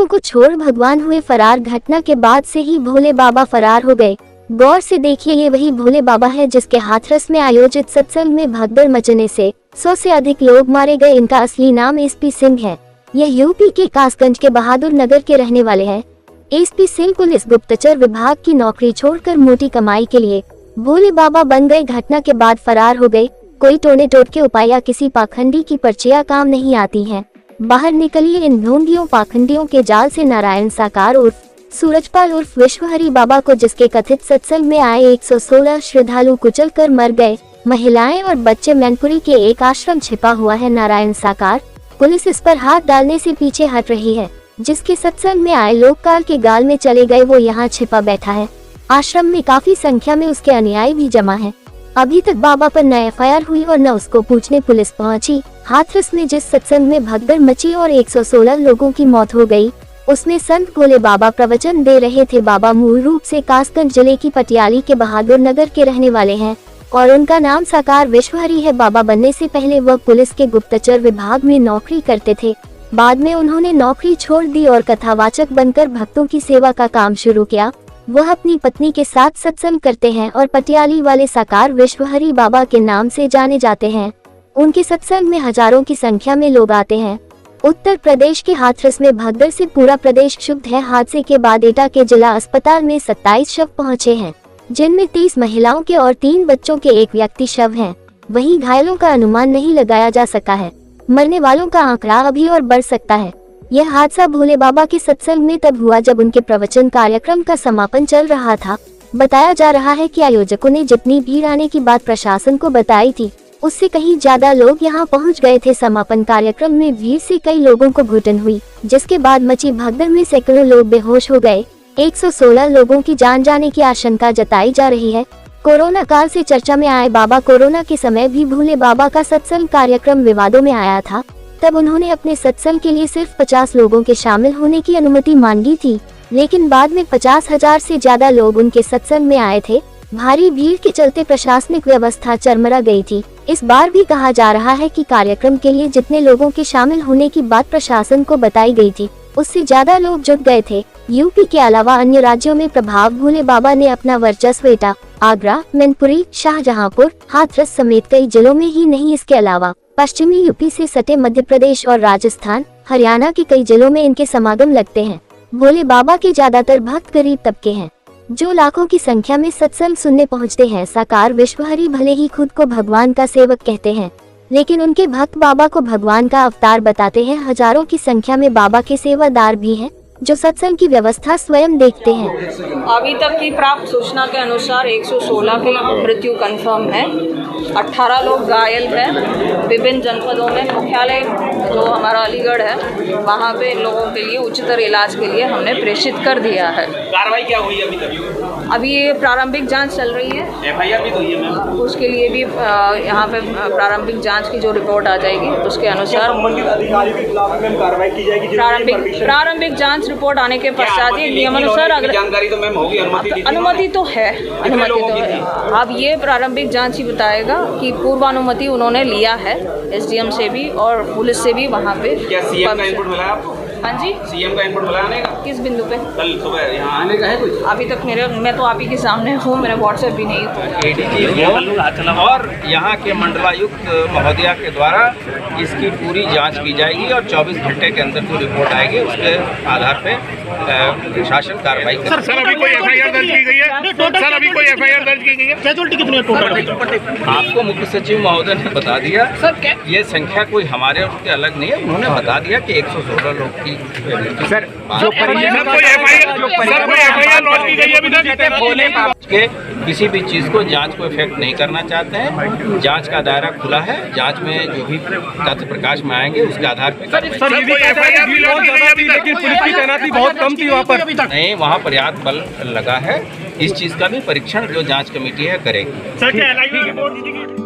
को छोड़ भगवान हुए फरार। घटना के बाद से ही भोले बाबा फरार हो गए। गौर से देखिए, ये वही भोले बाबा है जिसके हाथरस में आयोजित सत्संग में भगदड़ मचने से 100 से अधिक लोग मारे गए। इनका असली नाम एसपी सिंह है। यह यूपी के कासगंज के बहादुर नगर के रहने वाले हैं। एसपी सिंह पुलिस गुप्तचर विभाग की नौकरी छोड़कर मोटी कमाई के लिए भोले बाबा बन गए। घटना के बाद फरार हो गए। कोई टोने टोटके उपाय या किसी पाखंडी की पर्चियां काम नहीं आती हैं। बाहर निकलिए इन ढोंगियों पाखंडियों के जाल से। नारायण साकार उर्फ सूरजपाल उर्फ विश्वहरी बाबा को जिसके कथित सत्संग में आए 116 श्रद्धालु कुचल कर मर गए। महिलाएं और बच्चे। मैनपुरी के एक आश्रम छिपा हुआ है नारायण साकार। पुलिस इस पर हाथ डालने से पीछे हट रही है। जिसके सत्संग में आए लोग काल के गाल में चले गए, वो यहाँ छिपा बैठा है। आश्रम में काफी संख्या में उसके अनुयायी भी जमा है। अभी तक बाबा पर न एफआईआर हुई और न उसको पूछने पुलिस पहुंची। हाथरस में जिस सत्संग में भगदड़ मची और 116 लोगों की मौत हो गई, उसमें संत भोले बाबा प्रवचन दे रहे थे। बाबा मूल रूप से कासगंज जिले की पटियाली के बहादुर नगर के रहने वाले हैं और उनका नाम साकार विश्वहरी है। बाबा बनने से पहले वह पुलिस के गुप्तचर विभाग में नौकरी करते थे। बाद में उन्होंने नौकरी छोड़ दी और कथावाचक बनकर भक्तों की सेवा का काम शुरू किया। वह अपनी पत्नी के साथ सत्संग करते हैं और पटियाली वाले साकार विश्वहरी बाबा के नाम से जाने जाते हैं। उनके सत्संग में हजारों की संख्या में लोग आते हैं। उत्तर प्रदेश के हाथरस में भगदड़ से पूरा प्रदेश क्षुब्ध है। हादसे के बाद एटा के जिला अस्पताल में 27 शव पहुंचे हैं, जिनमें 30 महिलाओं के और 3 बच्चों के एक व्यक्ति शव हैं। वहीं घायलों का अनुमान नहीं लगाया जा सका है। मरने वालों का आंकड़ा अभी और बढ़ सकता है। यह हादसा भोले बाबा के सत्संग में तब हुआ जब उनके प्रवचन कार्यक्रम का समापन चल रहा था। बताया जा रहा है कि आयोजकों ने जितनी भीड़ आने की बात प्रशासन को बताई थी, उससे कहीं ज्यादा लोग यहां पहुंच गए थे। समापन कार्यक्रम में भीड़ से कई लोगों को घुटन हुई, जिसके बाद मची भगदड़ में सैकड़ों लोग बेहोश हो गए। 116 लोगों की जान जाने की आशंका जताई जा रही है। कोरोना काल से चर्चा में आए बाबा। कोरोना के समय भी भोले बाबा का सत्संग कार्यक्रम विवादों में आया था। तब उन्होंने अपने सत्संग के लिए सिर्फ 50 लोगों के शामिल होने की अनुमति मांगी थी, लेकिन बाद में 50,000 से ज्यादा लोग उनके सत्संग में आए थे। भारी भीड़ के चलते प्रशासनिक व्यवस्था चरमरा गई थी। इस बार भी कहा जा रहा है कि कार्यक्रम के लिए जितने लोगों के शामिल होने की बात प्रशासन को बताई गई थी, उससे ज्यादा लोग जुट गए थे। यूपी के अलावा अन्य राज्यों में प्रभाव भोले बाबा ने अपना वर्चस्व एटा, आगरा, मैनपुरी, शाहजहांपुर, हाथरस समेत कई जिलों में ही नहीं, इसके अलावा पश्चिमी यूपी से सटे मध्य प्रदेश और राजस्थान, हरियाणा के कई जिलों में इनके समागम लगते हैं। भोले बाबा के ज्यादातर भक्त गरीब तबके हैं, जो लाखों की संख्या में सत्संग सुनने पहुंचते हैं। साकार विश्वहरी भले ही खुद को भगवान का सेवक कहते हैं, लेकिन उनके भक्त बाबा को भगवान का अवतार बताते हैं। हजारों की संख्या में बाबा के सेवादार भी हैं, जो सत्संग की व्यवस्था स्वयं देखते हैं। अभी तक की प्राप्त सूचना के अनुसार 116 की मृत्यु कंफर्म है। 18 लोग घायल हैं। विभिन्न जनपदों में मुख्यालय जो हमारा अलीगढ़ है, वहाँ पे इन लोगों के लिए उच्चतर इलाज के लिए हमने प्रेषित कर दिया है। कार्रवाई क्या हुई अभी तक? अभी ये प्रारंभिक जांच चल रही है। एफआईआर भी तो हुई है मैम। उसके लिए भी यहाँ पे प्रारंभिक जांच की जो रिपोर्ट आ जाएगी, उसके अनुसार संबंधित अधिकारी के खिलाफ में कार्रवाई की जाएगी। प्रारंभिक जांच रिपोर्ट आने के पश्चात ही नियमानुसार अगर जानकारी तो मैम होगी, अनुमति तो है। अब ये प्रारंभिक जांच ही बताएगा कि पूर्वानुमति उन्होंने लिया है एसडीएम से भी और पुलिस से भी। वहाँ पे क्या सीएम का इनपुट मिला आपको? हाँ जी, सीएम का इनपुट मिला आने का? किस बिंदु पे? कल सुबह यहाँ आने का है कुछ? अभी तक मैं तो आप ही के सामने हूँ, मेरा व्हाट्सएप भी नहीं एडीजी और यहाँ के मंडलायुक्त महोदया के द्वारा इसकी पूरी जांच की जाएगी और 24 घंटे के अंदर जो रिपोर्ट आएगी उसके आधार पे प्रशासन कार्रवाई करेगा। सर अभी कोई एफआईआर दर्ज की गई है? सर अभी कोई एफआईआर दर्ज की गई है? कैजुअल्टी कितनी है टोटल? आपको मुख्य सचिव महोदय ने बता दिया सर, ये संख्या कोई हमारे उसके अलग नहीं है। उन्होंने बता दिया कि 116 लोग की। सर जो कोई एफआईआर लॉन्च की गई है अभी तक? के किसी भी चीज़ को जांच को इफेक्ट नहीं करना चाहते हैं। जांच का दायरा खुला है। जांच में जो भी तथ्य प्रकाश में आएंगे उसके आधार पर। सर कोई एफआईआर भी लॉन्च की गई है अभी तक? लेकिन पुलिस की तैनाती बहुत कम थी वहाँ पर। नहीं, वहाँ पर्याप्त बल लगा है। इस चीज़ का भी परीक्षण जो जांच कमेटी है करेगी। सर क्या एलआईवी रिपोर्ट दी गई?